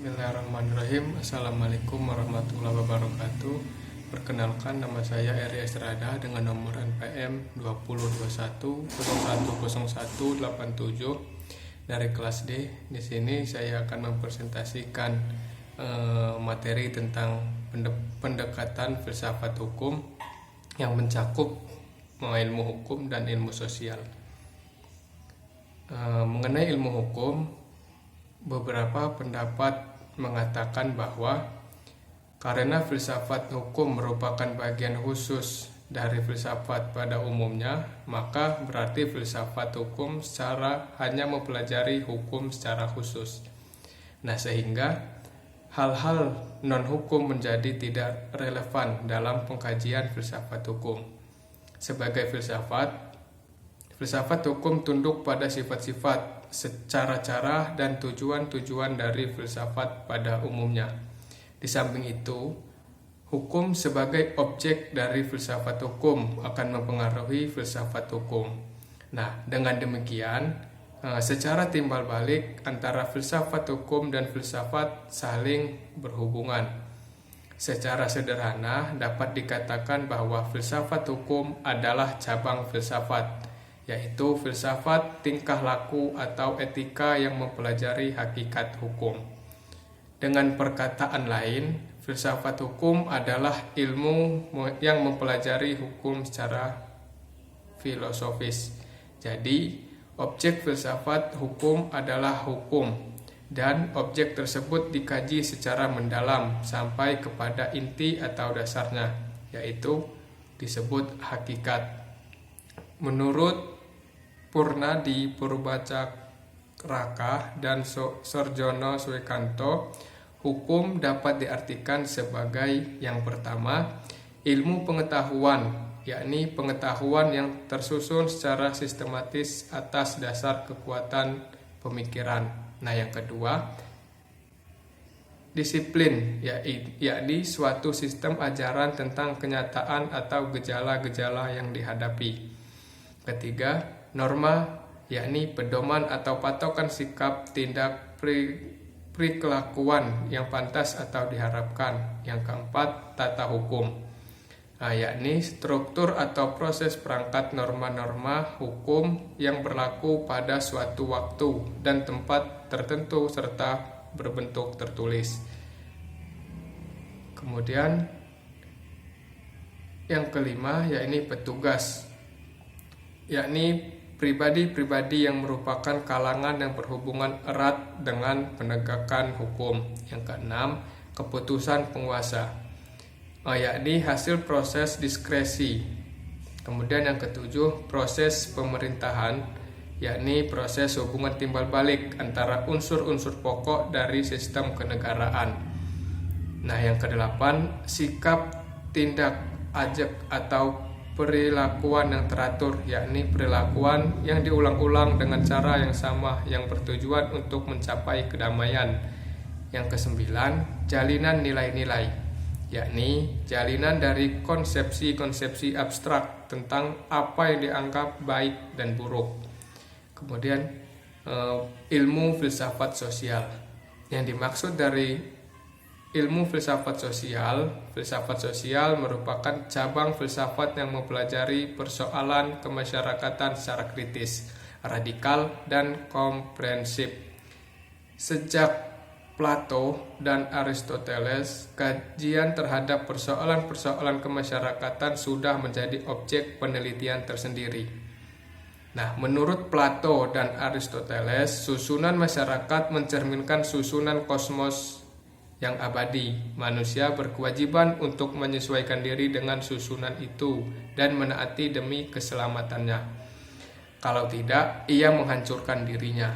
Bismillahirrahmanirrahim. Assalamualaikum warahmatullahi wabarakatuh. Perkenalkan, nama saya Eri Estrada dengan nomor NPM 2021010187 dari kelas D. Di sini saya akan mempresentasikan materi tentang pendekatan filsafat hukum yang mencakup ilmu hukum dan ilmu sosial. Mengenai ilmu hukum, beberapa pendapat mengatakan bahwa karena filsafat hukum merupakan bagian khusus dari filsafat pada umumnya, maka berarti filsafat hukum hanya mempelajari hukum secara khusus. Nah, sehingga hal-hal non-hukum menjadi tidak relevan dalam pengkajian filsafat hukum. Sebagai filsafat hukum tunduk pada sifat-sifat, cara-cara, dan tujuan-tujuan dari filsafat pada umumnya. Di samping itu, hukum sebagai objek dari filsafat hukum akan mempengaruhi filsafat hukum. Nah, dengan demikian, secara timbal balik antara filsafat hukum dan filsafat saling berhubungan. Secara sederhana dapat dikatakan bahwa filsafat hukum adalah cabang filsafat, yaitu filsafat tingkah laku atau etika yang mempelajari hakikat hukum. Dengan perkataan lain, filsafat hukum adalah ilmu yang mempelajari hukum secara filosofis. Jadi, objek filsafat hukum adalah hukum, dan objek tersebut dikaji secara mendalam sampai kepada inti atau dasarnya, yaitu disebut hakikat. Menurut Purnadi Purbacakraka dan Sorjono Swekanto, hukum dapat diartikan sebagai yang pertama, ilmu pengetahuan, yakni pengetahuan yang tersusun secara sistematis atas dasar kekuatan pemikiran. Nah, yang kedua, disiplin, yakni suatu sistem ajaran tentang kenyataan atau gejala-gejala yang dihadapi. Ketiga, norma, yakni pedoman atau patokan sikap, tindak, perilakuan yang pantas atau diharapkan. Yang keempat, tata hukum, yakni struktur atau proses perangkat norma-norma hukum yang berlaku pada suatu waktu dan tempat tertentu serta berbentuk tertulis. Kemudian yang kelima, yakni petugas, yakni pribadi-pribadi yang merupakan kalangan yang berhubungan erat dengan penegakan hukum. Yang keenam, keputusan penguasa, yakni hasil proses diskresi. Kemudian yang ketujuh, proses pemerintahan, yakni proses hubungan timbal balik antara unsur-unsur pokok dari sistem kenegaraan. Nah, yang kedelapan, sikap, tindak, ajak atau perilakuan yang teratur, yakni perilakuan yang diulang-ulang dengan cara yang sama yang bertujuan untuk mencapai kedamaian. Yang kesembilan, jalinan nilai-nilai, yakni jalinan dari konsepsi-konsepsi abstrak tentang apa yang dianggap baik dan buruk. Kemudian ilmu filsafat sosial. Yang dimaksud dari ilmu filsafat sosial merupakan cabang filsafat yang mempelajari persoalan kemasyarakatan secara kritis, radikal, dan komprehensif. Sejak Plato dan Aristoteles, kajian terhadap persoalan-persoalan kemasyarakatan sudah menjadi objek penelitian tersendiri. Nah, menurut Plato dan Aristoteles, susunan masyarakat mencerminkan susunan kosmos yang abadi. Manusia berkewajiban untuk menyesuaikan diri dengan susunan itu dan menaati demi keselamatannya. Kalau tidak, ia menghancurkan dirinya.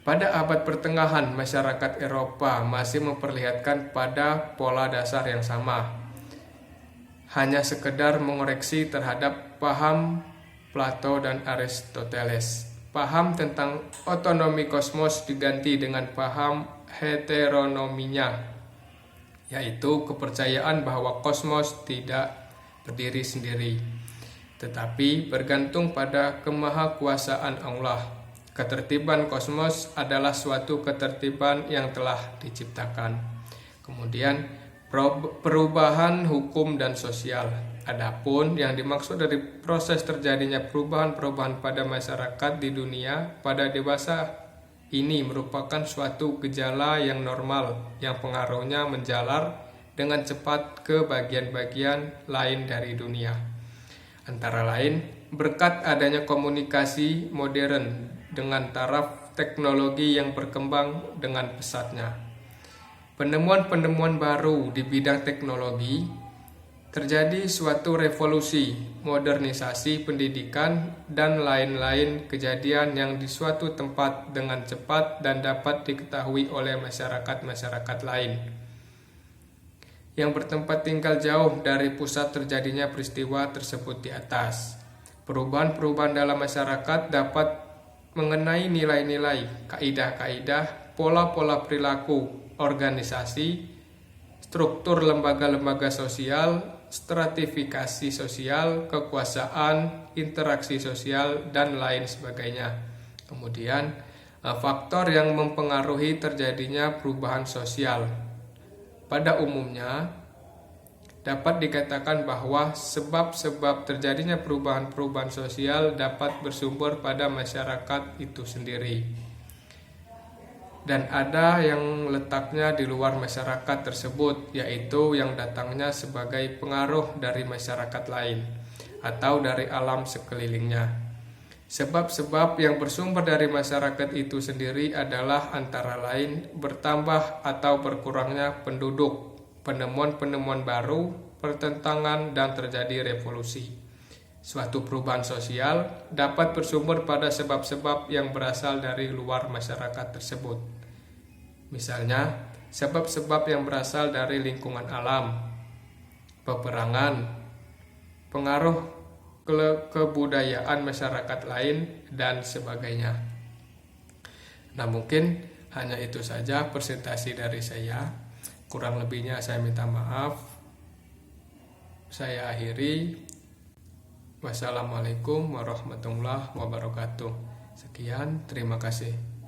Pada abad pertengahan, masyarakat Eropa masih memperlihatkan pada pola dasar yang sama, hanya sekedar mengoreksi terhadap paham Plato dan Aristoteles. Paham tentang otonomi kosmos diganti dengan paham heteronominya, yaitu kepercayaan bahwa kosmos tidak berdiri sendiri, tetapi bergantung pada kemahakuasaan Allah. Ketertiban kosmos adalah suatu ketertiban yang telah diciptakan. Kemudian perubahan hukum dan sosial. Adapun yang dimaksud dari proses terjadinya perubahan-perubahan pada masyarakat di dunia pada dewasa ini merupakan suatu gejala yang normal yang pengaruhnya menjalar dengan cepat ke bagian-bagian lain dari dunia. Antara lain, berkat adanya komunikasi modern dengan taraf teknologi yang berkembang dengan pesatnya. Penemuan-penemuan baru di bidang teknologi, terjadi suatu revolusi, modernisasi pendidikan, dan lain-lain kejadian yang di suatu tempat dengan cepat dan dapat diketahui oleh masyarakat-masyarakat lain yang bertempat tinggal jauh dari pusat terjadinya peristiwa tersebut di atas. Perubahan-perubahan dalam masyarakat dapat mengenai nilai-nilai, kaidah-kaidah, pola-pola perilaku, organisasi, struktur lembaga-lembaga sosial, stratifikasi sosial, kekuasaan, interaksi sosial, dan lain sebagainya. Kemudian, faktor yang mempengaruhi terjadinya perubahan sosial. Pada umumnya, dapat dikatakan bahwa sebab-sebab terjadinya perubahan-perubahan sosial dapat bersumber pada masyarakat itu sendiri. Dan ada yang letaknya di luar masyarakat tersebut, yaitu yang datangnya sebagai pengaruh dari masyarakat lain atau dari alam sekelilingnya. Sebab-sebab yang bersumber dari masyarakat itu sendiri adalah antara lain bertambah atau berkurangnya penduduk, penemuan-penemuan baru, pertentangan, dan terjadi revolusi. Suatu perubahan sosial dapat bersumber pada sebab-sebab yang berasal dari luar masyarakat tersebut. Misalnya, sebab-sebab yang berasal dari lingkungan alam, peperangan, pengaruh kebudayaan masyarakat lain, dan sebagainya. Nah, mungkin hanya itu saja presentasi dari saya. Kurang lebihnya saya minta maaf. Saya akhiri. Wassalamualaikum warahmatullahi wabarakatuh. Sekian, terima kasih.